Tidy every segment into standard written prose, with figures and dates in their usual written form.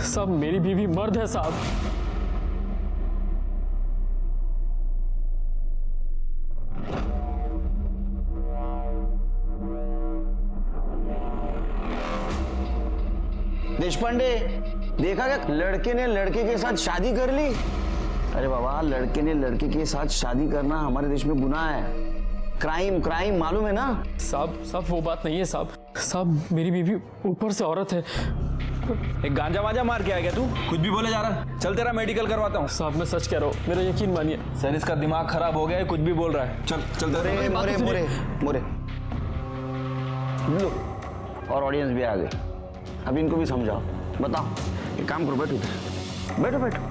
साहब मेरी बीवी मर्द है साहब। देशपांडे, देखा क्या लड़के ने लड़के के साथ शादी कर ली? अरे बाबा, लड़के ने लड़के के साथ शादी करना हमारे देश में गुनाह है। क्राइम, क्राइम, मालूम है ना? साहब वो बात नहीं है साहब। साहब मेरी बीवी ऊपर से औरत है। एक गांजा वांजा मार के आ गया तू? कुछ भी बोले जा रहा। चल तेरा मेडिकल करवाता हूँ। साहब मैं सच कह रहा हूँ, मेरा यकीन मानिए। सर इसका दिमाग खराब हो गया है, कुछ भी बोल रहा है। चल चल मोरे मोरे मोरे मोरे लो, और ऑडियंस भी आ गई। अब इनको भी समझाओ। बताओ, एक काम करो, बैठो इधर, बैठो बैठो।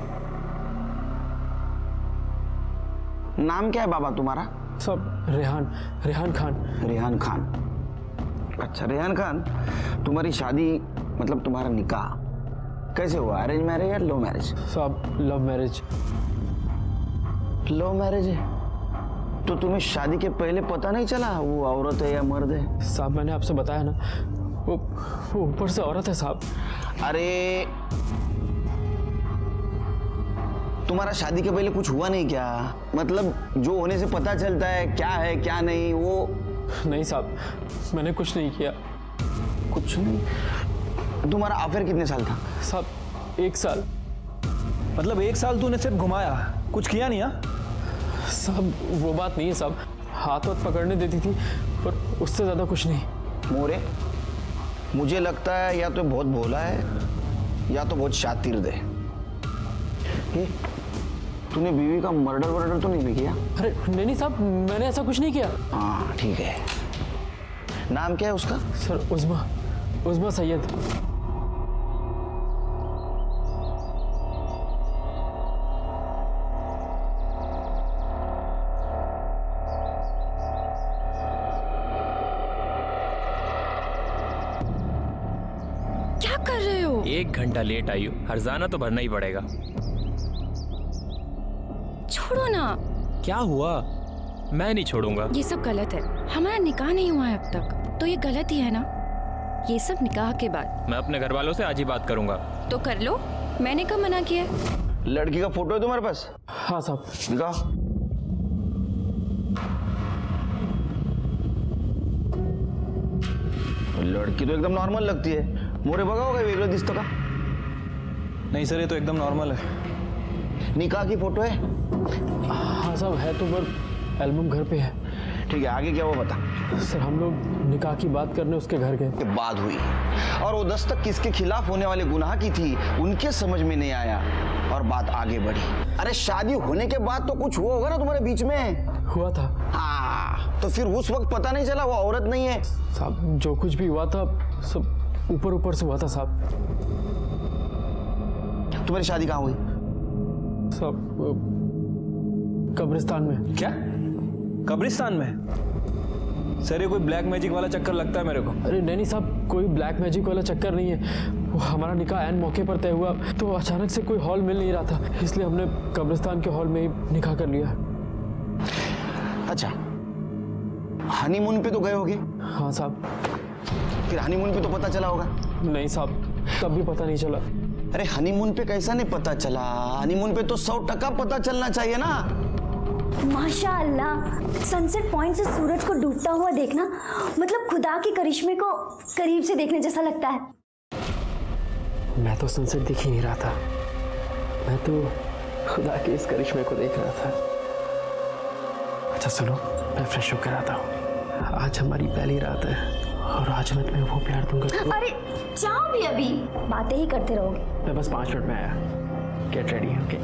नाम क्या है बाबा तुम्हारा? साहब रेहान खान। रेहान खान। अच्छा रेहान खान, तुम्हारी शादी मतलब तुम्हारा निकाह कैसे हुआ? अरेंज मैरिज या लव मैरिज? साहब लव मैरिज। लव मैरिज है तो तुम्हें शादी के पहले पता नहीं चला वो औरत है या मर्द है? साहब मैंने आपसे बताया ना, वो ऊपर से औरत है साहब। अरे तुम्हारा शादी के पहले कुछ हुआ नहीं क्या? मतलब जो होने से पता चलता है क्या नहीं वो? नहीं साहब, मैंने कुछ नहीं किया। कुछ नहीं? तुम्हारा अफेयर कितने साल था? साहब 1 साल। मतलब 1 साल तूने सिर्फ घुमाया, कुछ किया नहीं? हाँ साहब वो बात नहीं है साहब, हाथ वाथ पकड़ने देती थी पर उससे ज्यादा कुछ नहीं। मोरे, मुझे लगता है या तो बहुत भोला है या तो बहुत शातिर दे। तूने बीवी का मर्डर तो नहीं किया? अरे नहीं साहब, मैंने ऐसा कुछ नहीं किया। हाँ ठीक है। नाम क्या है उसका? सर उज़्मा सैयद। क्या कर रहे हो? 1 घंटा लेट आई हो, हर्जाना तो भरना ही पड़ेगा। छोड़ो ना। क्या हुआ? मैं नहीं छोड़ूंगा। ये सब गलत है, हमारा निकाह नहीं हुआ है अब तक, तो ये गलत ही है ना? ये सब निकाह के बाद। मैं अपने घर वालों से आज ही बात करूंगा। तो कर लो, मैंने कब मना किया? लड़की का फोटो है तुम्हारे पास? हाँ साहब। दिखाओ। लड़की तो एकदम नॉर्मल लगती है। मोरे बघा होगा वेगळं दिसतं का? नहीं सर, ये तो एकदम नॉर्मल है। निकाह की फोटो है? हाँ साहब है तो, पर एल्बम घर पे है। ठीक है, आगे क्या हुआ बता। सर हम लोग निकाह की बात करने उसके घर गए। के बाद हुई और वो दस्तक किसके खिलाफ होने वाले गुनाह की थी उनके समझ में नहीं आया और बात आगे बढ़ी। अरे शादी होने के बाद तो कुछ हुआ होगा ना तुम्हारे बीच में? हुआ था। हाँ, तो फिर उस वक्त पता नहीं चला वो औरत नहीं है? साहब जो कुछ भी हुआ था सब ऊपर से हुआ था साहब। तुम्हारी शादी कहाँ हुई? साहब कब्रिस्तान में। क्या? कब्रिस्तान में? सर ये कोई ब्लैक मैजिक वाला चक्कर लगता है मेरे को। अरे नहीं साहब, कोई ब्लैक मैजिक वाला चक्कर नहीं है। वो हमारा निकाह ऐन मौके पर तय हुआ तो अचानक से कोई हॉल मिल नहीं रहा था, इसलिए हमने कब्रिस्तान के हॉल में ही निकाह कर लिया। अच्छा, हनीमून पे तो गए होगे? हाँ साहब। फिर हनीमून पे तो पता चला होगा? नहीं साहब, तब भी पता नहीं चला। अरे हनीमून पे कैसा नहीं पता चला? हनीमून पे तो 100% पता चलना चाहिए ना। माशाअल्लाह, सनसेट पॉइंट से सूरज को डूबता हुआ देखना मतलब खुदा के करिश्मे को करीब से देखने जैसा लगता है। मैं तो सनसेट दिख ही नहीं रहा था, मैं तो खुदा के इस करिश्मे को देख रहा था। अच्छा सुनो, मैं फ्रेश होकर आता हूँ। आज हमारी पहली रात है और आज मैं तुम्हें वो प्यार दूंगा। अरे जाओ भी, अभी बातें ही करते रहोगे। मैं बस 5 मिनट में आया। Get ready. ओके।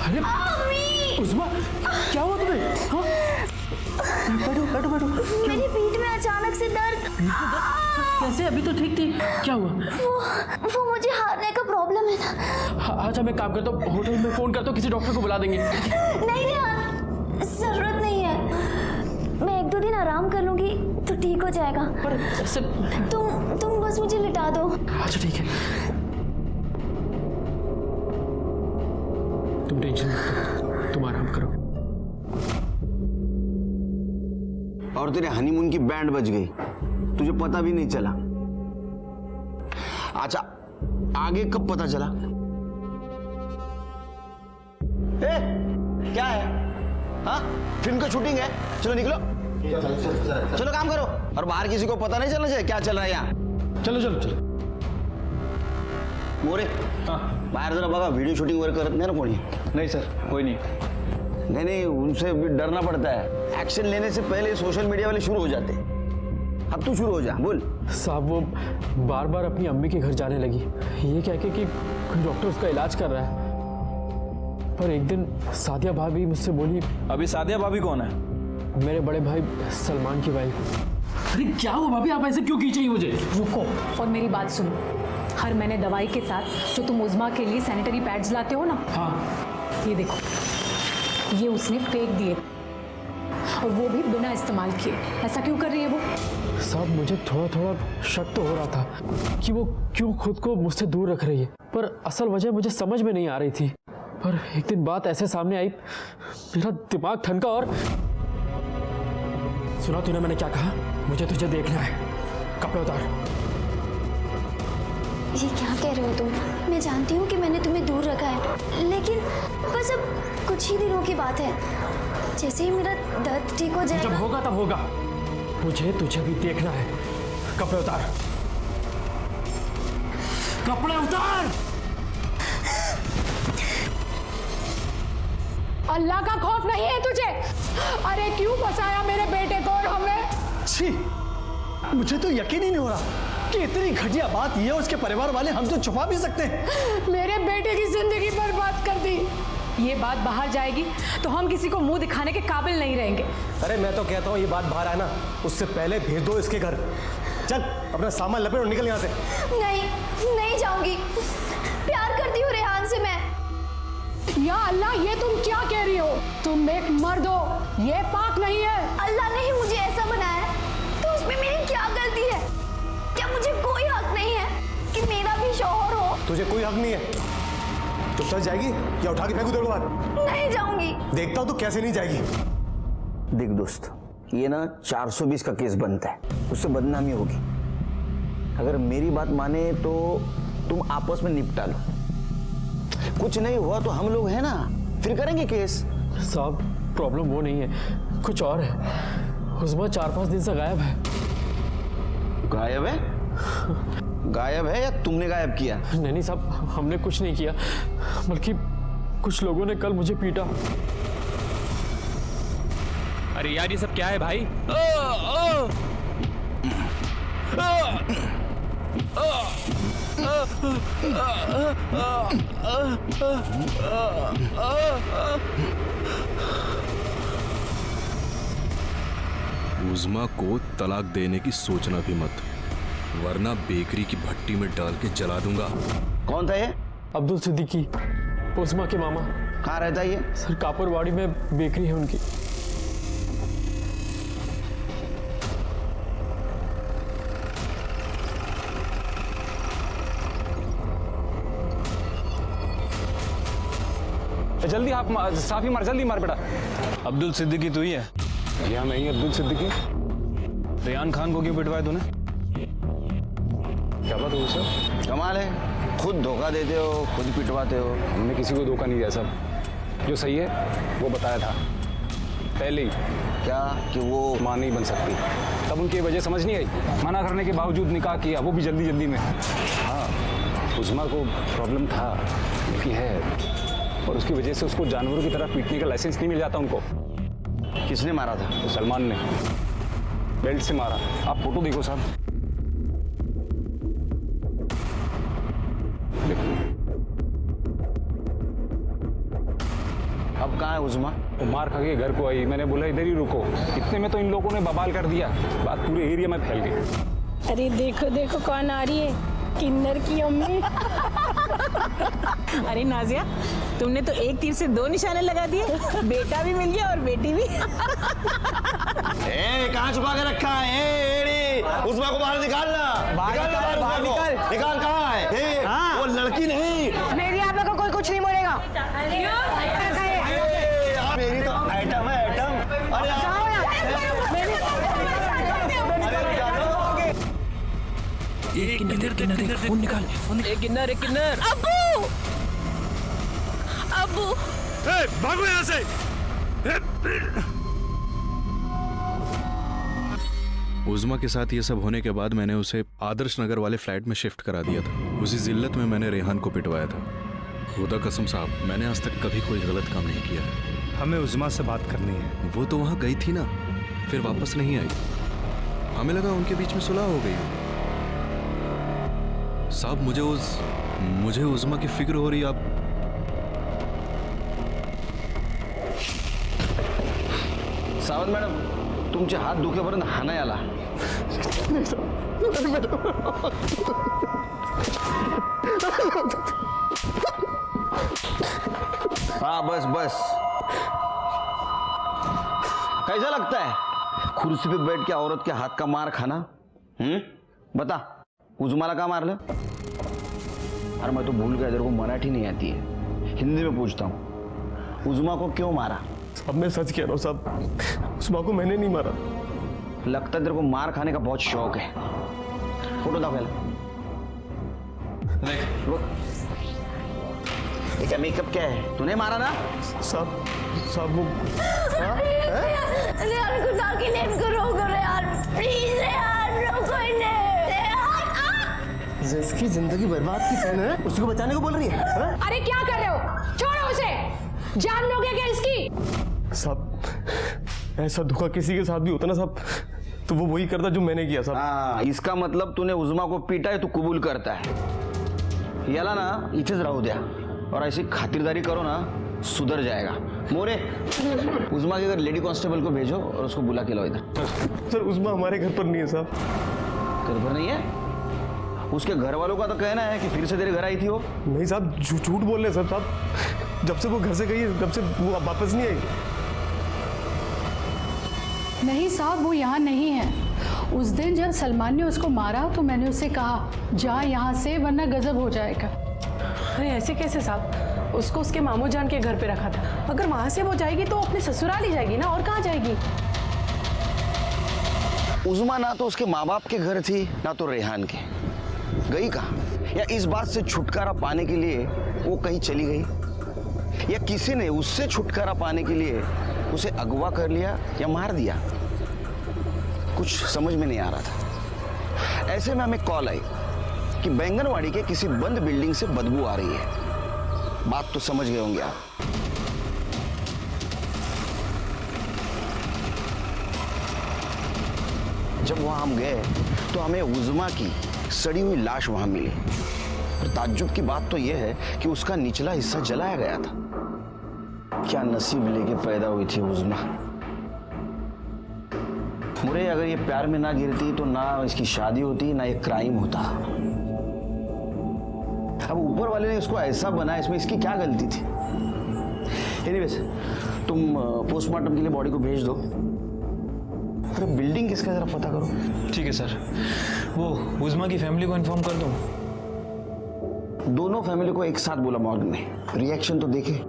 अरे उज़्मा, क्या हुआ तुम्हें? हाँ? बैठो। मेरी पीठ में अचानक से दर्द। कैसे? अभी तो ठीक थी, क्या हुआ? वो मुझे हारने का प्रॉब्लम है ना। अच्छा मैं काम करता हूँ, होटल में फोन करता हूँ, किसी डॉक्टर को बुला देंगे। नहीं जरूरत नहीं है, मैं 1-2 दिन आराम कर लूंगी तो ठीक हो जाएगा। पर ऐसे तुम बस मुझे लिटा दो। अच्छा ठीक है, तुम टेंशन मत लो, तुम आराम करो। और तेरे हनीमून की बैंड बज गई। तुझे तुझे पता भी नहीं चला। अच्छा, आगे कब पता चला? क्या है? हाँ, फिल्म का शूटिंग है, चलो निकलो। चलो काम करो, और बाहर किसी को पता नहीं चलना चाहिए क्या चल रहा है यहाँ। चलो चलो चलो। मोरे, बाहर जरा बघा, वीडियो शूटिंग वगैरह करत नाही ना कोणी? नहीं सर, कोई नहीं। नहीं नहीं, उनसे भी डरना पड़ता है। एक्शन लेने से पहले सोशल मीडिया वाले शुरू हो जाते हैं। अब तू शुरू हो जा, बोल। साहब वो बार बार अपनी अम्मी के घर जाने लगी, ये कह के कि कोई डॉक्टर उसका इलाज कर रहा है। पर एक दिन सादिया भाभी मुझसे बोली। अभी सादिया भाभी कौन है? मेरे बड़े भाई सलमान की वाइफ। अरे क्या हुआ भाभी, आप ऐसे क्यों खींच रही मुझे? रुको और मेरी बात सुनो। हर महीने दवाई के साथ जो तुम उज़्मा के लिए सैनिटरी पैड्स लाते हो ना, हाँ, ये देखो, ये उसने फेंक दिए, और वो भी बिना इस्तेमाल किए। ऐसा क्यों कर रही है वो? साहब मुझे थोड़ा थोड़ा शक तो हो रहा था कि वो क्यों खुद को मुझसे दूर रख रही है, पर असल वजह मुझे समझ में नहीं आ रही थी। पर एक दिन बात ऐसे सामने आई, मेरा दिमाग ठनका। और सुना तूने मैंने क्या कहा? मुझे तुझे देखना है, कपड़े उतार। ये क्या कह रहे हो तुम? मैं जानती हूँ कि मैंने तुम्हें दूर रखा है, लेकिन बस अब कुछ ही दिनों की बात है। जैसे ही मेरा दर्द ठीक हो जब जाएगा। होगा तब होगा, मुझे तुझे भी देखना है। कपड़े उतार, कपड़े उतार। अल्लाह का खौफ नहीं है तुझे? अरे क्यों फंसाया मेरे बेटे को और हमें? छी, मुझे तो यकीन ही नहीं हो रहा कि इतनी घटिया बात ये उसके परिवार वाले हमसे छुपा भी सकते हैं। मेरे बेटे की जिंदगी बर्बाद कर दी। ये बात बाहर जाएगी तो हम किसी को मुंह दिखाने के काबिल नहीं रहेंगे। अरे मैं तो कहता हूँ ये बात बाहर आए ना, उससे पहले भेज दो इसके घर। चल अपना सामान लपेट और निकल यहाँ से। नहीं, नहीं जाऊंगी। प्यार करती हूँ रेहान से मैं। या अल्लाह, ये तुम क्या कह रही हो? तुम एक मर्द हो, ये पाक नहीं है। अल्लाह ने ही मुझे ऐसा बनाया है, तो उसमें मेरी क्या गलती है? क्या मुझे कोई हक नहीं है कि मेरा भी शौहर हो? तुझे कोई हक नहीं है। तो चल जाएगी या उठा के फेंकू तेरे को बाहर? नहीं जाऊंगी। देखता हूँ तो कैसे नहीं जाएगी। देख दोस्त, ये ना 420 का केस बनता है, उससे बदनामी होगी। अगर मेरी बात माने तो तुम आपस में निपटा लो। कुछ नहीं हुआ तो हम लोग हैं ना, फिर करेंगे केस। साहब प्रॉब्लम वो नहीं है, कुछ और है। उज़्मा 4-5 दिन से गायब है। गायब है? गायब है या तुमने गायब किया? नहीं साहब, हमने कुछ नहीं किया, बल्कि कुछ लोगों ने कल मुझे पीटा। अरे यार ये सब क्या है भाई? उज़्मा को तलाक देने की सोचना भी मत, वरना बेकरी की भट्टी में डाल के जला दूंगा। कौन था ये? अब्दुल सिद्दीकी, उज़्मा के मामा। कहाँ रहता है ये? सर कापुरवाड़ी में बेकरी है उनकी। जल्दी आप साफी मार, जल्दी मार बेटा। अब्दुल सिद्दीकी तू ही है? या मैं ही अब्दुल सिद्दीकी। रेहान खान को क्यों पिटवाया तूने? क्या बात हुई सर? कमाल है, खुद धोखा देते हो, खुद पिटवाते हो। हमने किसी को धोखा नहीं दिया सर, जो सही है वो बताया था पहले ही। क्या कि वो मां नहीं बन सकती, तब उनकी वजह समझ नहीं आई, मना करने के बावजूद निकाह किया, वो भी जल्दी जल्दी में। हाँ, उज़्मा को प्रॉब्लम था, लेकिन है, और उसकी वजह से उसको जानवरों की तरह पीटने का लाइसेंस नहीं मिल जाता उनको। किसने मारा था? तो सलमान ने बेल्ट से मारा। आप फोटो देखो साहब, देखो। अब कहाँ है उज़्मा? वो मार खा के घर को आई, मैंने बोला इधर ही रुको, इतने में तो इन लोगों ने बवाल कर दिया, बात पूरे एरिया में फैल गई। अरे देखो देखो कौन आ रही है, किन्नर की अम्मी। अरे नाजिया, तुमने तो एक तीर से 2 निशाने लगा दिए, बेटा भी मिल गया और बेटी भी। कहाँ छुपा के रखा है? उज़्मा को बाहर निकालना। निकाल कहाँ है? वो लड़की नहीं। मेरी आप लोगों को कोई कुछ नहीं बोलेगा। मेरी तो आइटम है, आइटम। अरे किन्नर फोन निकाल एक किन्नर अब्बू अब्बू भागो यहाँ से। उज़मा के साथ ये सब होने के बाद मैंने उसे आदर्श नगर वाले फ्लैट में शिफ्ट करा दिया था। उसी जिल्लत में मैंने रेहान को पिटवाया था। खुदा कसम साहब, मैंने आज तक कभी कोई गलत काम नहीं किया है। हमें उज़मा से बात करनी है। वो तो वहाँ गई थी ना, फिर वापस नहीं आई। हमें लगा उनके बीच में सुलह हो गई हो। साहब मुझे उज़मा की फिक्र हो रही। आप सावंत मॅडम, तुमचे हात दुखेपर्यंत हाणाय आला. हाँ बस बस. कैसा लगता है कुर्सी पे बैठ के औरत के हाथ का मार खाना? बता, उज़मा का मार ले? अरे मैं तो भूल गया, तेरे को मराठी नहीं आती है, हिंदी में पूछता हूँ, उज़मा को क्यों मारा? अब मैं सच कह रहा हूँ साहब, उज़मा को मैंने नहीं मारा। लगता है तेरे को मार खाने का बहुत शौक है। फोटो दाखव पहले। ये क्या मेकअप क्या है? तूने मारा ना? साहब वो यार खुदा की नेम को रोको रे यार, प्लीज रे यार, रोको इन्हें जिसकी जिंदगी बर्बाद की तूने उसको बचाने को बोल रही है? अरे क्या कर रहे हो? छोड़ो उसे, जान लोगे क्या इसकी? साहब ऐसा धोखा किसी के साथ भी होता ना साहब, तो वो वही करता जो मैंने किया साहब। हाँ, इसका मतलब तूने उज़मा को पीटा है, तू कबूल करता है। याला ना इथेच राहू द्या और ऐसी खातिरदारी करो ना, सुधर जाएगा। मोरे, उज़मा के घर लेडी कांस्टेबल को भेजो और उसको बुला के लाओ इधर। सर उज़मा हमारे घर पर नहीं है साहब। घर पर नहीं है? उसके घर वालों का तो कहना है कि फिर से तेरे घर आई थी वो। नहीं साहब, झूठ बोल रहे हैं साहब। जब से वो घर से गई है तब से वो वापस नहीं आई। नहीं साहब, वो यहाँ नहीं है। उस दिन जब सलमान ने उसको मारा तो मैंने उससे कहा जा यहाँ से वरना गजब हो जाएगा। अरे ऐसे कैसे साहब? उसको उसके मामू जान के घर पे रखा था। अगर वहां से वो जाएगी तो अपने ससुराल ही जाएगी ना, और कहाँ जाएगी? उज़मा ना तो उसके माँ बाप के घर थी ना तो रेहान के। गई कहाँ? या इस बात से छुटकारा पाने के लिए वो कहीं चली गई, या किसी ने उससे छुटकारा पाने के लिए उसे अगवा कर लिया या मार दिया? कुछ समझ में नहीं आ रहा था। ऐसे में हमें कॉल आई कि बैंगनवाड़ी के किसी बंद बिल्डिंग से बदबू आ रही है। बात तो समझ गए होंगे आप। जब वहां हम गए तो हमें उज़मा की सड़ी हुई लाश वहां मिली। और ताज्जुब की बात तो यह है कि उसका निचला हिस्सा जलाया गया था। क्या नसीब लेके पैदा हुई थी उज़मा। मुरे, अगर ये प्यार में ना गिरती तो ना इसकी शादी होती ना ये क्राइम होता। अब ऊपर वाले ने इसको ऐसा बनाया, इसमें इसकी क्या गलती थी? एनीवेज, तुम पोस्टमार्टम के लिए बॉडी को भेज दो। अरे बिल्डिंग किसका जरा पता करो। ठीक है सर, वो उज़मा की फैमिली को इन्फॉर्म कर दूं? दोनों फैमिली को एक साथ बोला मॉर्ग में, रिएक्शन तो देखे।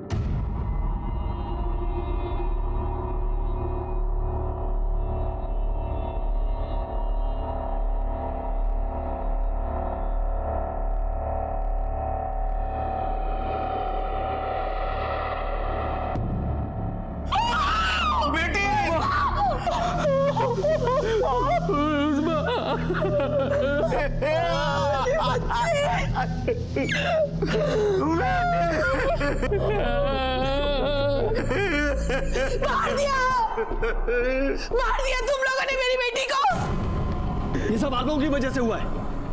मार दिया तुम लोगों ने मेरी बेटी को। ये सब आप लोगों की वजह से हुआ है।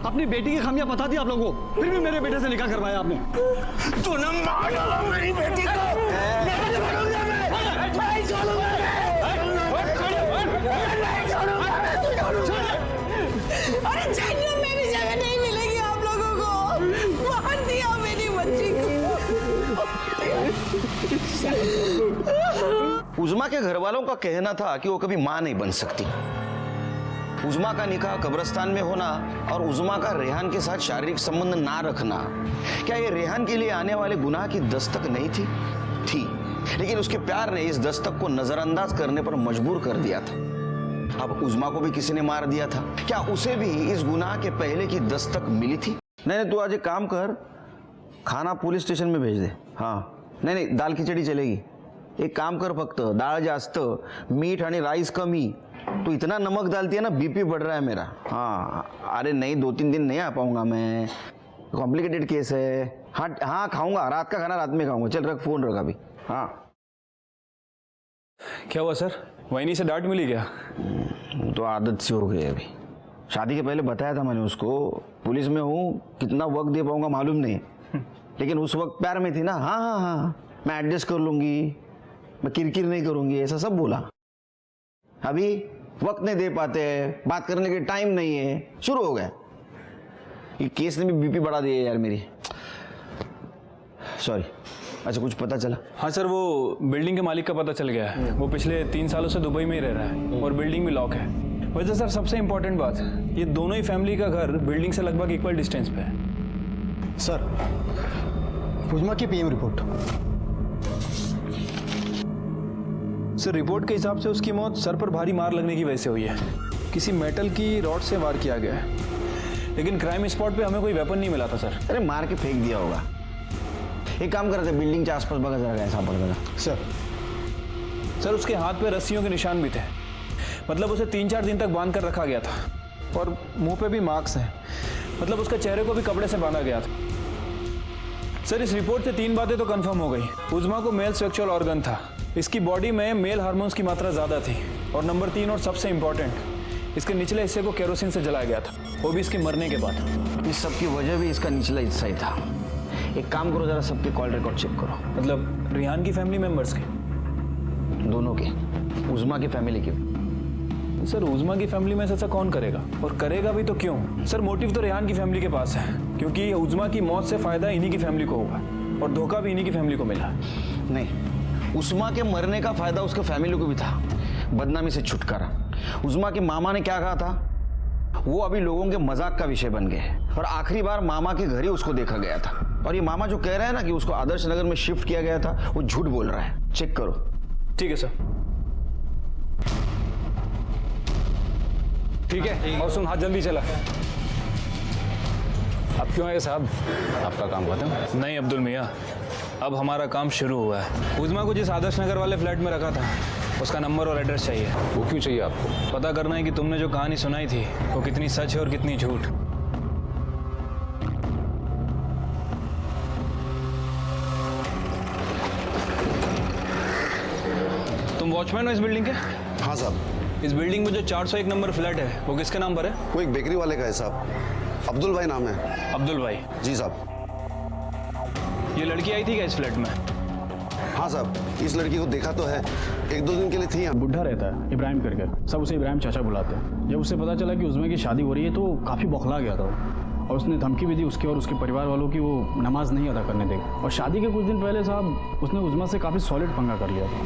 अपनी बेटी की खामियां बता दी आप लोगों को, फिर भी मेरे बेटे से निकाह करवाया आपने। तूने मार डाला मेरी बेटी को। नहीं छोड़ूंगा मैं, नहीं छोड़ूंगा मैं। अरे जन्नत में भी जगह नहीं मिलेगी आप लोगों को। मार दिया मेरी बच्ची को। उज़मा के घर वालों का कहना था कि वो कभी मां नहीं बन सकती। उज़मा का निकाह कब्रिस्तान में होना और उज़मा का रेहान के साथ शारीरिक संबंध ना रखना, क्या ये रेहान के लिए आने वाले गुनाह की दस्तक नहीं थी? लेकिन उसके प्यार ने इस दस्तक को नजरअंदाज करने पर मजबूर कर दिया था। अब उज़मा को भी किसी ने मार दिया था, क्या उसे भी इस गुनाह के पहले की दस्तक मिली थी? नहीं, तू आज एक काम कर, खाना पुलिस स्टेशन में भेज दे। हाँ, नहीं, दाल खिचडी चलेगी। एक काम कर, फक्त डाळ जास्त, मीठ आणि राईस कमी। तू इतना नमक डालती है ना, बीपी बढ़ रहा है मेरा। हाँ, अरे नहीं, 2-3 दिन नहीं आ पाऊंगा मैं, कॉम्प्लिकेटेड केस है। हाँ, खाऊंगा, रात का खाना रात में खाऊंगा। चल रख, फोन रख अभी। हाँ, क्या हुआ सर, वहीनी से डांट मिली क्या? तो आदत सी हो गई है अभी। शादी के पहले बताया था मैंने उसको, पुलिस में हूँ, कितना वक्त दे पाऊंगा मालूम नहीं, लेकिन उस वक्त प्यार में थी ना। हाँ, मैं एडजस्ट कर लूंगी, मैं किरकिर नहीं करूंगी, ऐसा सब बोला। अभी वक्त नहीं दे पाते, बात करने के टाइम नहीं है, शुरू हो गया। ये केस ने भी बीपी बढ़ा दी है यार मेरी, सॉरी। अच्छा, कुछ पता चला? हाँ सर, वो बिल्डिंग के मालिक का पता चल गया है। वो पिछले 3 सालों से दुबई में ही रह रहा है और बिल्डिंग भी लॉक है। वैसे सर, सबसे इंपॉर्टेंट बात, ये दोनों ही फैमिली का घर बिल्डिंग से लगभग इक्वल डिस्टेंस पे है। सर, उज़मा की पीएम रिपोर्ट। सर, रिपोर्ट के हिसाब से उसकी मौत सर पर भारी मार लगने की वजह से हुई है। किसी मेटल की रॉड से वार किया गया है, लेकिन क्राइम स्पॉट पे हमें कोई वेपन नहीं मिला था सर। अरे मार के फेंक दिया होगा। एक काम करते, बिल्डिंग के आसपास बघा जरा, कैसा पड़ गया सर, उसके हाथ पे रस्सियों के निशान भी थे, मतलब उसे 3-4 दिन तक बांध कर रखा गया था, और मुंह पे भी मार्क्स हैं, मतलब उसके चेहरे को भी कपड़े से बांधा गया था। सर, इस रिपोर्ट से 3 बातें तो कंफर्म हो गई। उज़मा को मेल सेक्सुअल ऑर्गन था, इसकी बॉडी में मेल हार्मोन्स की मात्रा ज़्यादा थी, और नंबर 3 और सबसे इम्पॉर्टेंट, इसके निचले हिस्से को केरोसिन से जलाया गया था, वो भी इसके मरने के बाद। इस सब की वजह भी इसका निचला हिस्सा ही था। एक काम करो, जरा सबके कॉल रिकॉर्ड चेक करो। मतलब रिहान की फैमिली मेंबर्स के? दोनों के, उज़मा की फैमिली के। सर, उज़मा की फैमिली में से ऐसा कौन करेगा, और करेगा भी तो क्यों? सर, मोटिव तो रिहान की फैमिली के पास है, क्योंकि उज़मा की मौत से फायदा इन्हीं की फैमिली को होगा, और धोखा भी इन्हीं की फैमिली को मिला। नहीं, उज़मा के मरने का फायदा उसके फैमिली को भी था, बदनामी से छुटकारा। उज़मा के मामा ने क्या कहा था, वो अभी लोगों के मजाक का विषय बन गए, और आखिरी बार मामा के घर ही उसको देखा गया था। और ये मामा जो कह रहा है ना कि उसको आदर्श नगर में शिफ्ट किया गया था, वो झूठ बोल रहा है। चेक करो। ठीक है सर। ठीक है, और सुन, हाथ जल्दी चला। अब क्यों आए साहब, आपका काम खत्म? नहीं अब्दुल मियाँ, अब हमारा काम शुरू हुआ है। उज़मा को जिस आदर्श नगर वाले फ्लैट में रखा था, उसका नंबर और एड्रेस चाहिए। वो क्यों चाहिए आपको? पता करना है कि तुमने जो कहानी सुनाई थी वो कितनी सच है और कितनी झूठ। तुम वॉचमैन हो इस बिल्डिंग के? हाँ साहब। इस बिल्डिंग में जो 401 नंबर फ्लैट है वो किसके नाम पर है? वो एक बेकरी वाले का है साहब, अब्दुल भाई नाम है। अब्दुल भाई? जी साहब। ये लड़की आई थी क्या इस फ्लैट में? हाँ साहब, इस लड़की को देखा तो है, 1-2 दिन के लिए थी यहाँ। बुढ़ा रहता है इब्राहिम करके, सब उसे इब्राहिम चाचा बुलाते हैं। जब उसे पता चला कि उज़मा की शादी हो रही है तो काफ़ी बौखला गया था, और उसने धमकी भी दी उसके और उसके परिवार वालों की, वो नमाज नहीं अदा करने देगा। और शादी के कुछ दिन पहले साहब उसने उज़मा से काफ़ी सॉलिड पंगा कर लिया था।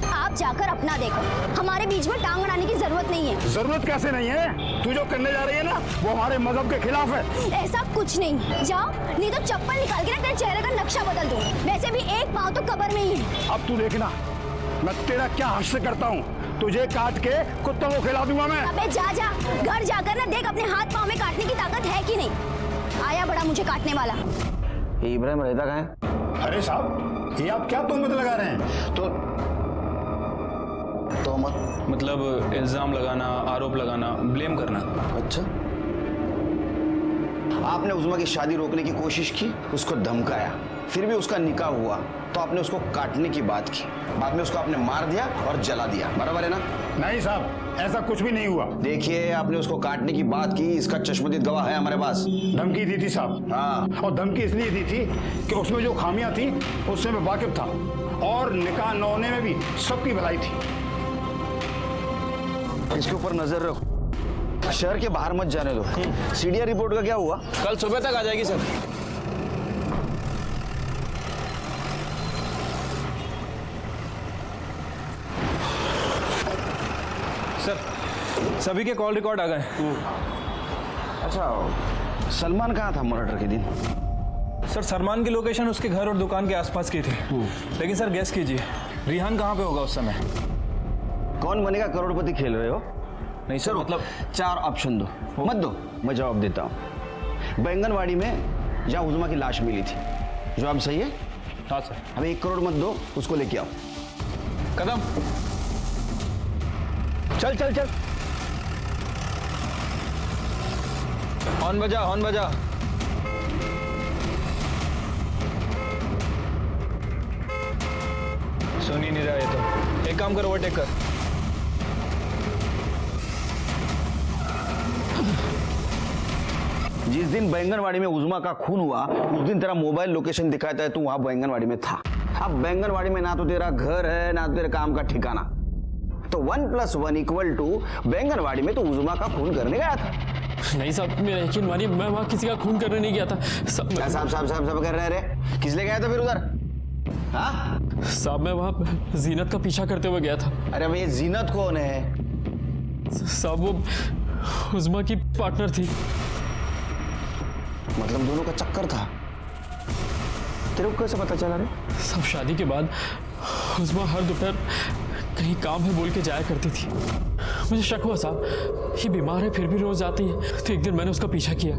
आप जाकर अपना देखो, हमारे बीच में टांग अड़ाने की जरूरत नहीं है। जरूरत कैसे नहीं है? तू जो करने जा रही है ना, वो हमारे मजहब के खिलाफ है। ऐसा कुछ नहीं, जाओ, नहीं तो चप्पल निकाल के ना तेरे चेहरे का नक्शा बदल दूं। वैसे भी एक पाँव तो कब्र में ही है। अब तू देखना, मैं तेरा क्या हश्र करता हूँ, तुझे काट के कुत्तों को खिला दूंगा मैं। अबे जा, घर जाकर ना देख अपने हाथ पाँव में काटने की ताकत है कि नहीं। आया बड़ा मुझे काटने वाला। ये इब्राहिम रहता कहाँ है? अरे साहब, ये आप क्या तोहमत लगा रहे हैं? तोहमत मतलब इल्जाम लगाना, आरोप लगाना, ब्लेम करना। अच्छा, आपने उज़मा की शादी रोकने की कोशिश की, उसको धमकाया, फिर भी उसका निकाह हुआ तो आपने उसको काटने की बात की, बाद में उसको आपने मार दिया और जला दिया, बराबर है ना? नहीं साहब, ऐसा कुछ भी नहीं हुआ। देखिए, आपने उसको काटने की बात की, इसका चश्मदीद गवाह है हमारे पास। धमकी दी थी साहब। हाँ, और धमकी इसलिए दी थी कि उसमें जो खामियां थी उससे मैं वाकिफ था, और निकाह न होने में भी सबकी भलाई थी। इसके ऊपर नजर रखो, शहर के बाहर मत जाने दो। सीडीआर रिपोर्ट का क्या हुआ? कल सुबह तक आ जाएगी सर। सर, सभी के कॉल रिकॉर्ड आ गए। अच्छा, सलमान कहाँ था मर्डर के दिन? सर, सलमान की लोकेशन उसके घर और दुकान के आसपास की थी, लेकिन सर गेस कीजिए, रिहान कहाँ पे होगा उस समय? कौन बनेगा करोड़पति खेल रहे हो? नहीं सर, मतलब 4 ऑप्शन दो, मत दो, मैं जवाब देता हूँ। बैंगनवाड़ी में जहाँ उज़मा की लाश मिली थी, जवाब सही है? हाँ सर। अब 1 करोड़ मत दो, उसको लेके आओ। कदम, चल चल चल। हॉर्न बजा, हॉर्न बजा। सुन ही नहीं रहा है तो एक काम कर, ओवरटेक कर। जिस दिन बैंगनवाड़ी में उज़मा का खून हुआ उस दिन तेरा मोबाइल लोकेशन दिखाता है, तू वहां बैंगनवाड़ी में था। अब बैंगनवाड़ी में ना तो तेरा घर है ना तो तेरे काम का ठिकाना, तो 1+1 = बैंगनवाड़ी में तो उज़मा का खून करने गया था। नहीं साहब, मेरा यकीन मानिए, मैं वहां किसी का खून करने नहीं गया था। सब कर रहे रे, किस लिए गया था फिर उधर? हाँ साहब, मैं वहां जीनत का पीछा करते हुए गया था। अरे भाई, जीनत कौन है? साहब, वो उज़मा की पार्टनर थी। मतलब दोनों का चक्कर था? तेरे को कैसे पता चला रे? सब शादी के बाद उज़मा हर दोपहर कहीं काम है बोल के जाया करती थी। मुझे शक हुआ साहब, ये बीमार है फिर भी रोज आती है, तो एक दिन मैंने उसका पीछा किया।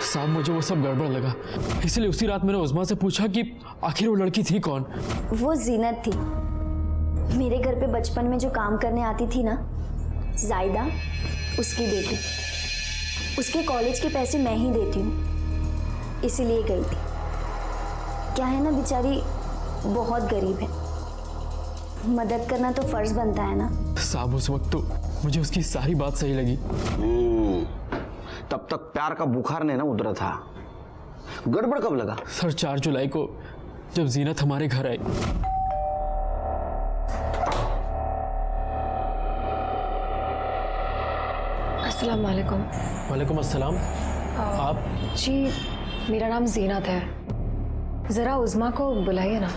साहब, मुझे वो सब गड़बड़ लगा, इसलिए उसी रात मैंने उज़मा से पूछा कि आखिर वो लड़की थी कौन। वो जीनत थी, मेरे घर पे बचपन में जो काम करने आती थी ना, जायदा, उसकी बेटी। उसके कॉलेज के पैसे मैं ही देती हूँ, इसीलिए गई थी। क्या है ना, बेचारी बहुत गरीब है, मदद करना तो फर्ज बनता है ना। साहब, उस वक्त तो मुझे उसकी सारी बात सही लगी। तब तक प्यार का बुखार ने ना उतरा था। गड़बड़ कब लगा? सर, 4 जुलाई को जब जीनत हमारे घर आई। अस्सलाम वालेकुम। वालेकुम अस्सलाम। आप? जी, मेरा नाम जीनत है। ज़रा उज़मा को बुलाइए ना।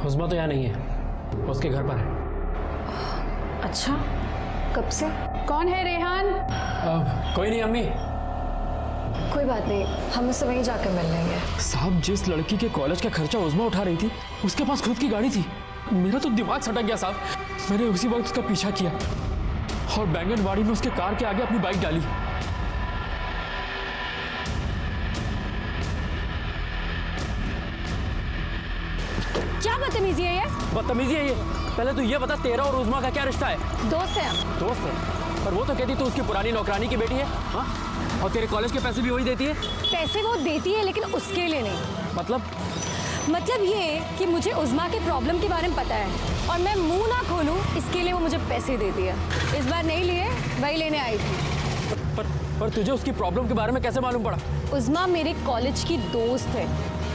उज़मा तो यहाँ नहीं है, उसके घर पर है। अच्छा, कब से? कौन है रेहान? कोई नहीं अम्मी। कोई बात नहीं, हम उससे वहीं जाकर मिल लेंगे। साहब, जिस लड़की के कॉलेज का खर्चा उज़मा उठा रही थी, उसके पास खुद की गाड़ी थी। मेरा तो दिमाग सटक गया साहब। मैंने उसी वक्त उसका पीछा किया और बैंगनवाड़ी में उसके कार के आगे अपनी बाइक डाली। क्या बदतमीजी है ये? बदतमीजी है ये? पहले तो ये बता, तेरा और उज़मा का क्या रिश्ता है? दोस्त है हम। दोस्त है? पर वो तो कहती तू उसकी पुरानी नौकरानी की बेटी है। हाँ? और तेरे कॉलेज के पैसे भी वही देती है? पैसे वो देती है, लेकिन उसके लिए नहीं। मतलब ये कि मुझे उज़मा के प्रॉब्लम के बारे में पता है और मैं मुंह ना खोलूं, इसके लिए वो मुझे पैसे देती है। इस बार नहीं लिए, वही लेने आई थी। पर तुझे उसकी प्रॉब्लम के बारे में कैसे मालूम पड़ा? उज़मा मेरे कॉलेज की दोस्त है,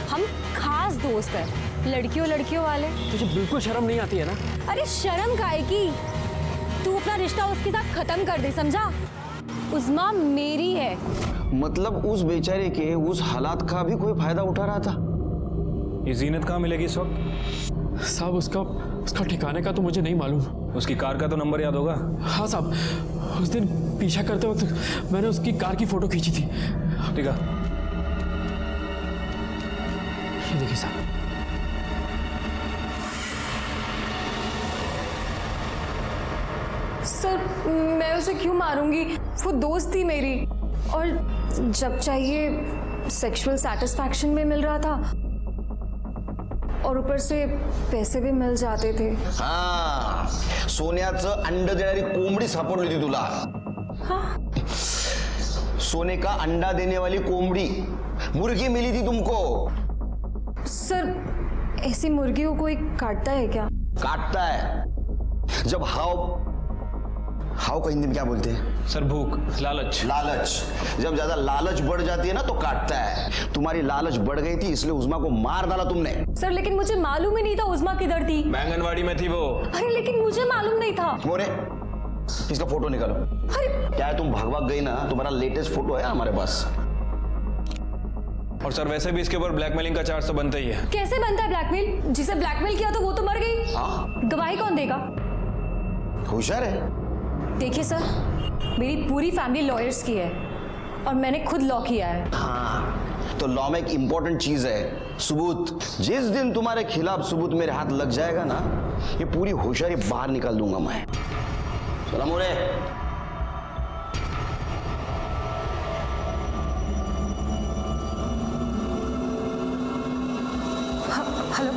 हम खास दोस्त हैं, लड़कियों वाले। तुझे बिल्कुल शर्म नहीं आती है ना? अरे शर्म काहे की? तू अपना रिश्ता उसके साथ खत्म कर दे, समझा? उज़मा मेरी है। मतलब उस बेचारे के उस हालात का भी कोई फायदा उठा रहा था? ये जीनत कहाँ मिलेगी इस वक्त? साहब, उसका ठिकाने का तो मुझे नहीं मालूम। उसकी कार का तो नंबर याद होगा? हाँ साहब, उस दिन पीछा करते वक्त मैंने उसकी कार की फोटो खींची थी। ठीक है, ये देखिए साहब। सर, मैं उसे क्यों मारूंगी? वो दोस्त थी मेरी, और जब चाहिए सेक्सुअल सेटिस्फैक्शन भी मिल रहा था और ऊपर से पैसे भी मिल जाते थे। हाँ, सोन्याचं अंड देणारी कोंबडी सापडली होती तुला। हाँ? सोने का अंडा देने वाली कोंबड़ी, मुर्गी मिली थी तुमको। सर, ऐसी मुर्गी को कोई काटता है क्या? काटता है जब हाव का हिंदी में क्या बोलते हैं? सर, भूख, लालच। जब ज्यादा लालच बढ़ जाती है ना तो काटता है। तुम्हारी लालच बढ़ गई थी, इसलिए उज़मा को मार डाला तुमने। सर, लेकिन मुझे मालूम ही नहीं था उज़मा किधर थी। बैंगनवाड़ी में थी वो। अरे लेकिन मुझे मालूम नहीं था। मोरे, इसका फोटो निकालो। अरे क्या है, तुम भाग गई ना, तुम्हारा लेटेस्ट फोटो है हमारे पास। और सर, वैसे भी इसके ऊपर ब्लैकमेलिंग का चार्ज तो बनता ही है। कैसे बनता है ब्लैकमेल? जिसे ब्लैकमेल किया तो वो तो मर गई। हाँ? गवाही कौन देगा? होशियार है। देखिए सर, मेरी पूरी फैमिली लॉयर्स की है और मैंने खुद लॉ किया है। हाँ, तो लॉ में एक इंपॉर्टेंट चीज है, सबूत। जिस दिन तुम्हारे खिलाफ सबूत मेरे हाथ लग जाएगा ना, ये पूरी होशियारी बाहर निकाल दूंगा मैं। चला मोरे। हेलो।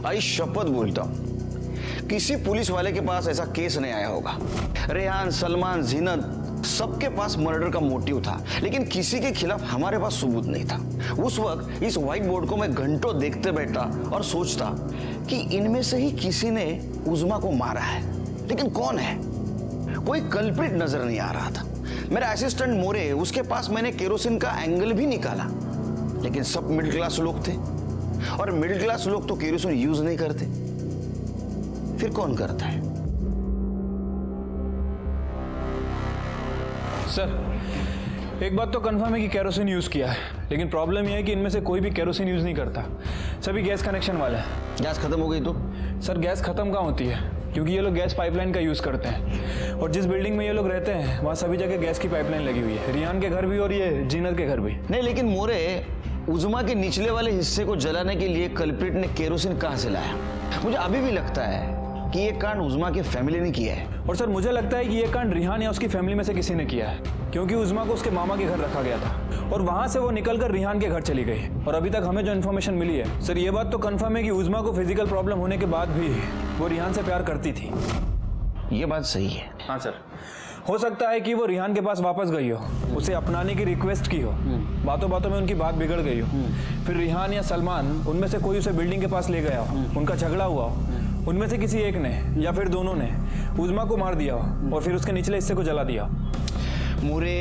आई शपथ बोलता हूं, किसी पुलिस वाले के पास ऐसा केस नहीं आया होगा। रेहान, सलमान, जीनत सबके पास मर्डर का मोटिव था, लेकिन किसी के खिलाफ हमारे पास सबूत नहीं था। उस वक्त इस व्हाइट बोर्ड को मैं घंटों देखते बैठा और सोचता कि इनमें से ही किसी ने उज़्मा को मारा है, लेकिन कौन है? कोई कल्प्रिट नजर नहीं आ रहा था। मेरा असिस्टेंट मोरे, उसके पास मैंने केरोसिन का एंगल भी निकाला, लेकिन सब मिडिल क्लास लोग थे, और मिडिल क्लास लोग तो केरोसिन यूज नहीं करते। फिर कौन करता है? सर, एक बात तो कंफर्म है कि केरोसिन यूज किया है, लेकिन प्रॉब्लम यह है कि इनमें से कोई भी केरोसिन यूज नहीं करता, सभी गैस कनेक्शन वाले हैं। गैस खत्म हो गई तो? सर, गैस खत्म कहाँ होती है, क्योंकि ये लोग गैस पाइपलाइन का यूज करते हैं, और जिस बिल्डिंग में ये लोग रहते हैं वहाँ सभी जगह गैस की पाइपलाइन लगी हुई है, रियान के घर भी और ये जीनत के घर भी। नहीं, लेकिन मोरे, उज़्मा के निचले वाले हिस्से को जलाने के लिए कल्प्रिट ने केरोसिन कहाँ से लाया? मुझे अभी भी लगता है कि ये कांड उज़्मा की फैमिली ने किया है। और सर, मुझे लगता है कि ये कांड रिहान या उसकी फैमिली में से किसी ने किया है, क्योंकि उज़्मा को उसके मामा के घर रखा गया था और वहां से वो निकलकर रिहान के घर चली गई। और अभी तक हमें जो इन्फॉर्मेशन मिली है सर, ये बात तो कंफर्म है कि उज़्मा को फिजिकल प्रॉब्लम होने के बाद भी वो रिहान से प्यार करती थी। ये बात सही है। हाँ सर, हो सकता है कि वो रिहान के पास वापस गई हो, उसे अपनाने की रिक्वेस्ट की हो, बातों बातों में उनकी बात बिगड़ गई हो, फिर रिहान या सलमान उनमें से कोई उसे बिल्डिंग के पास ले गया हो, उनका झगड़ा हुआ हो, उनमें से किसी एक ने या फिर दोनों ने उज़्मा को मार दिया हो और फिर उसके निचले हिस्से को जला दिया। मोरे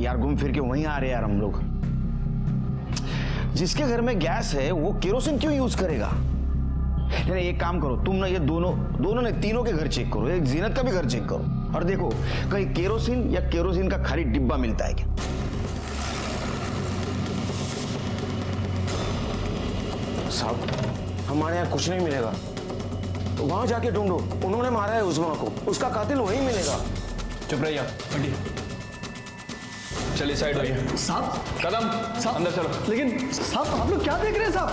यार, घूम फिर के वहीं आ रहे यार हम लोग। जिसके घर में गैस है वो केरोसिन क्यों यूज करेगा? यानी एक काम करो तुम ना, ये दोनों ने तीनों के घर चेक करो, एक जीनत का भी घर चेक करो और देखो कहीं केरोसिन या केरोसिन का खाली डिब्बा मिलता है क्या। साहब, हमारे यहाँ कुछ नहीं मिलेगा, तो वहां जाके ढूंढो, उन्होंने मारा है उज़्मा को, उसका कातिल वहीं मिलेगा। चुप रहिए आंटी, चलिए साइड आइए। साहब, कदम साहब, अंदर चलो। लेकिन साहब, आप लोग क्या देख रहे हैं साहब?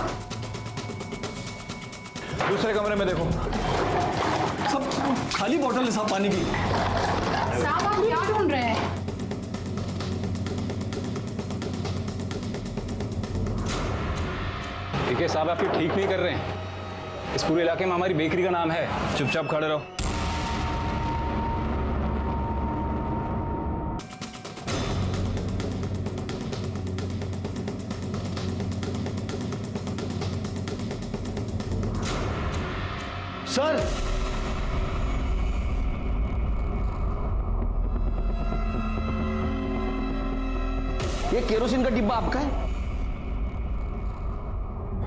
दूसरे कमरे में देखो। सब खाली बोतल है साहब पानी की। साहब, आप क्या ढूंढ रहे हैं? ठीक है साहब, आप ये ठीक नहीं कर रहे हैं। इस पूरे इलाके में हमारी बेकरी का नाम है। चुपचाप खड़े रहो। सर, ये केरोसिन का डिब्बा आपका है?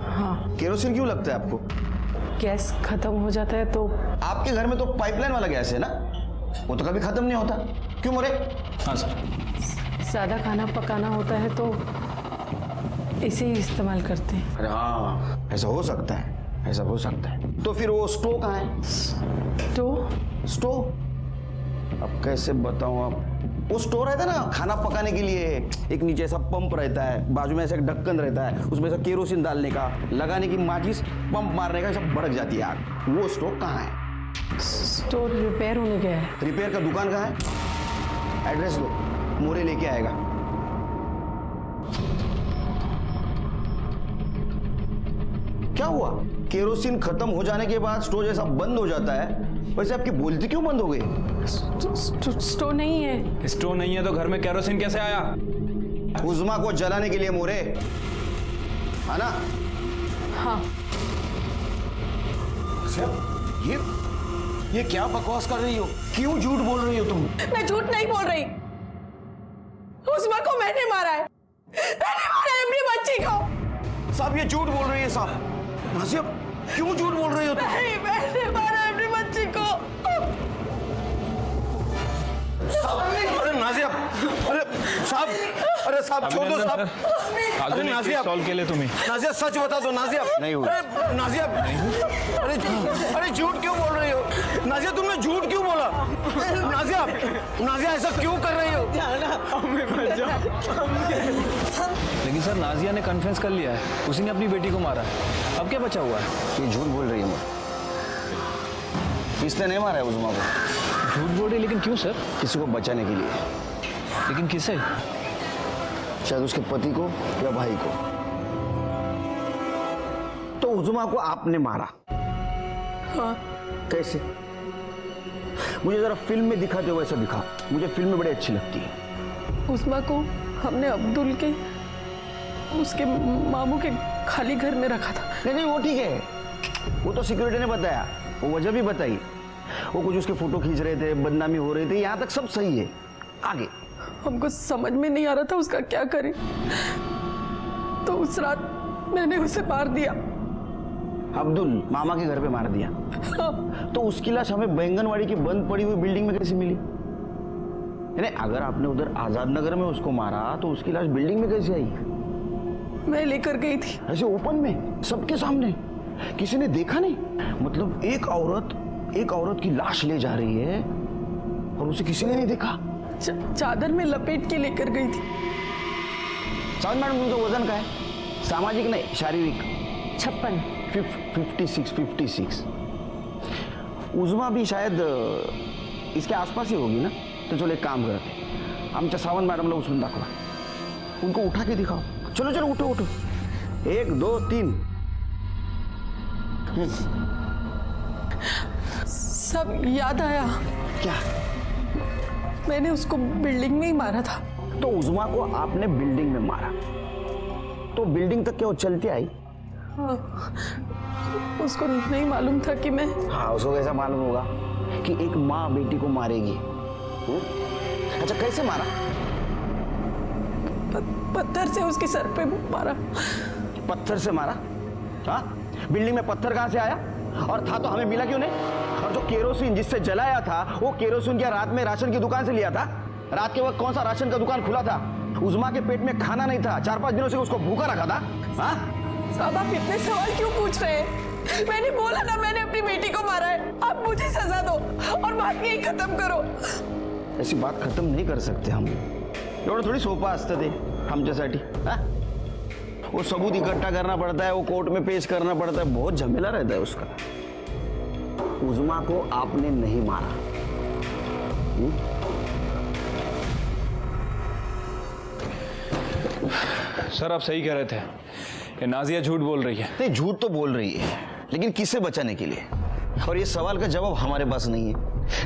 हाँ। केरोसिन क्यों लगता है आपको? गैस खत्म हो जाता है तो। आपके घर में तो पाइपलाइन वाला गैस है ना, वो तो कभी खत्म नहीं होता, क्यों मोरे? हाँ सर। ज्यादा खाना पकाना होता है तो इसे ही इस्तेमाल करते हैं। अरे हाँ, ऐसा हो सकता है, ऐसा हो सकता है। तो फिर वो स्टोव कहाँ है? स्टोव? अब कैसे बताऊं आप? वो स्टोव रहता है ना खाना पकाने के लिए, एक नीचे ऐसा पंप रहता है, बाजू में ऐसा एक ढक्कन रहता है, उसमें ऐसा केरोसिन डालने का, लगाने की माचिस, पंप मारने का, सब भड़क जाती है आग। वो स्टोव कहाँ है? स्टोव रिपेयर होने गया है। रिपेयर का दुकान कहाँ है? एड्रेस दो, मोरे लेके आएगा। क्या हुआ? केरोसिन खत्म हो जाने के बाद स्टोव जैसा बंद हो जाता है, वैसे आपकी बोलती क्यों बंद हो गई? स्टोव नहीं है। स्टोव नहीं है तो घर में केरोसिन कैसे आया? उज़्मा को जलाने के लिए मोरे, है ना? हाँ। ये क्या बकवास कर रही हो? क्यों झूठ बोल रही हो तुम? मैं झूठ नहीं बोल रही, उज़्मा को मैंने मारा है, मैंने मारा है अपनी बच्ची को। साहब, ये झूठ बोल रही है साहब। नाज़िया, क्यों झूठ बोल रही हो तुम? नहीं, मैंने मारा है अपनी बच्ची को। अरे नाज़िया, अरे साहब, अरे साहब छोड़ दो साहब। अरे नाजिया सॉल्व के लिए तुम्हें नाजिया सच बता दो नाजिया। नहीं हुई। अरे नाजिया अरे झूठ क्यों बोल रही हो नाजिया? तुमने झूठ क्यों बोला? नाजिया नाजिया ऐसा क्यों कर रही हो? लेकिन सर नाजिया ने कन्फेस कर लिया है, उसी ने अपनी बेटी को मारा है। अब क्या बचा हुआ है? ये झूठ बोल रही है माँ। इसने नहीं मारा है उज़मा को। झूठ बोल रही, लेकिन क्यों सर? किसी को बचाने के लिए। लेकिन किसे? शायद उसके पति को या भाई को। तो उज़मा को आपने मारा? हाँ। कैसे? मुझे जरा फिल्म में दिखाते हो वैसा दिखा। मुझे फिल्म में बड़ी अच्छी लगती है। उस्मा को हमने अब्दुल के उसके मामू के खाली घर में रखा था। नहीं वो ठीक है, वो तो सिक्योरिटी ने बताया, वो वजह भी बताई। वो कुछ उसके फोटो खींच रहे थे, बदनामी हो रही थी, यहाँ तक सब सही है। आगे हमको समझ में नहीं आ रहा था उसका क्या करें, तो उस रात मैंने उसे मार दिया। अब्दुल मामा के घर पे मार दिया? हाँ। तो उसकी लाश हमें बैंगनवाड़ी की बंद पड़ी हुई बिल्डिंग में कैसे मिली? यानी अगर आपने उधर आजाद नगर में उसको मारा तो उसकी लाश बिल्डिंग में कैसे आई? मैं लेकर गई थी। ऐसे ओपन में सबके सामने? किसी ने देखा नहीं? मतलब एक औरत की लाश ले जा रही है और उसे किसी ने नहीं देखा? चादर में लपेट के लेकर गई थी। सावन मैडम तुमका वजन का है? सामाजिक नहीं शारीरिक? 56 उज़मा भी शायद इसके आसपास ही होगी ना? तो चलो एक काम करते, आमच्या सावंत मॅडमला उचलून दाखवा, उनको उठा के दिखाओ। चलो चलो उठो उठो, 1 2 3। सब याद आया। क्या? मैंने उसको बिल्डिंग में ही मारा था। तो उज़मा को आपने बिल्डिंग में मारा, तो बिल्डिंग तक क्या वो चलती आई? हाँ। उसको नहीं मालूम था कि मैं। हाँ, उसको कैसा मालूम होगा कि एक माँ बेटी को मारेगी? अच्छा कैसे मारा? पत्थर से उसके सर पे मारा। पत्थर से मारा? हाँ, बिल्डिंग में पत्थर कहाँ से आया? और था तो हमें मिला क्यों नहीं? और जो केरोसिन जिससे जलाया था, वो केरोसिन क्या रात में राशन की दुकान से लिया था? रात के वक्त कौन सा राशन का दुकान खुला था? उज़मा के पेट में खाना नहीं था, 4-5 दिनों से उसको भूखा रखा था। हाँ? साहब आप इतने सवाल क्यों पूछ रहे हैं? मैंने बोला ना मैंने अपनी बेटी को मारा है। आप मुझे सजा दो और बात यही खत्म करो। ऐसी बात खत्म नहीं कर सकते हम। एवढं थोड़ी सोपं असतं ते आमच्यासाठी। वो सबूत इकट्ठा करना पड़ता है, वो कोर्ट में पेश करना पड़ता है, बहुत झमेला रहता है उसका। उज़मा को आपने नहीं मारा। सर आप सही कह रहे थे, ये नाजिया झूठ बोल रही है। नहीं झूठ तो बोल रही है, लेकिन किससे बचाने के लिए? और ये सवाल का जवाब हमारे पास नहीं है।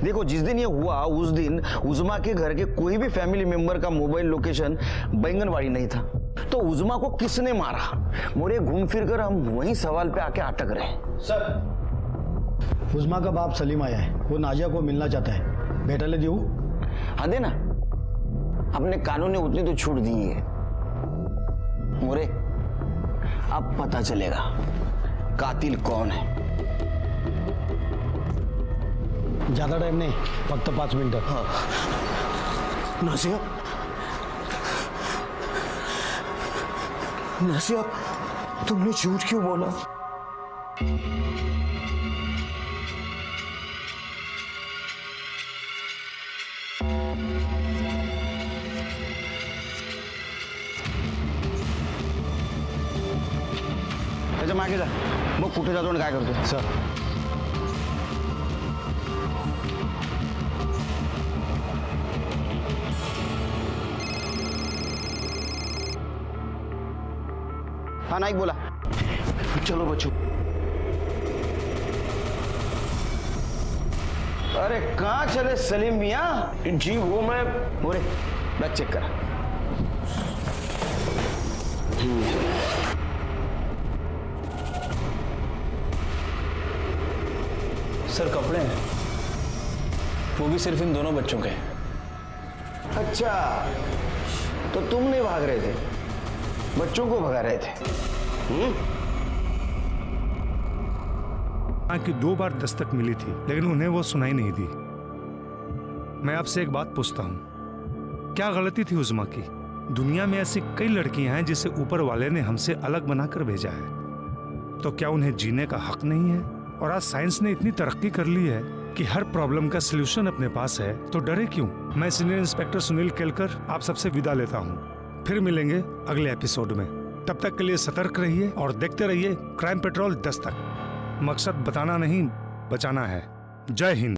देखो जिस दिन ये हुआ उस दिन उज़मा के घर के कोई भी फैमिली मेंबर का मोबाइल लोकेशन बैंगनवाड़ी नहीं था। तो उज़मा को किसने मारा? मोरे घूम फिर कर हम वही सवाल पे आके अटक रहे हैं। सर उज़मा का बाप सलीम आया है, वो नाजिया को मिलना चाहता है, भेटाले देऊ? हाँ देना, अपने कानून ने उतनी तो छूट दी है। मोरे अब पता चलेगा कातिल कौन है। ज्यादा टाइम नहीं, फक्त 5 मिनिटं। हाँ। नाजिया नाजिया तुमने झूठ क्यों बोला? त्याच्या मागे जा, मग कुठे जातो आणि काय करतो? सर हाँ नाइक बोला। चलो बच्चों। अरे कहाँ चले सलीम मियाँ? जी वो मैं बोले बैग चेक करा। सर कपड़े हैं, वो भी सिर्फ इन दोनों बच्चों के। अच्छा तो तुम नहीं भाग रहे थे, बच्चों को भगा रहे थे? की 2 बार दस्तक मिली थी, लेकिन उन्हें वो सुनाई नहीं दी। मैं आपसे एक बात पूछता हूं, क्या गलती थी उज़मा की दुनिया में ऐसी कई लड़कियां हैं जिसे ऊपर वाले ने हमसे अलग बनाकर भेजा है, तो क्या उन्हें जीने का हक नहीं है? और आज साइंस ने इतनी तरक्की कर ली है कि हर प्रॉब्लम का सलूशन अपने पास है, तो डरे क्यों? मैं सीनियर इंस्पेक्टर सुनील केलकर आप सबसे विदा लेता हूँ। फिर मिलेंगे अगले एपिसोड में। तब तक के लिए सतर्क रहिए और देखते रहिए क्राइम पेट्रोल दस्तक। मकसद बताना नहीं, बचाना है। जय हिंद।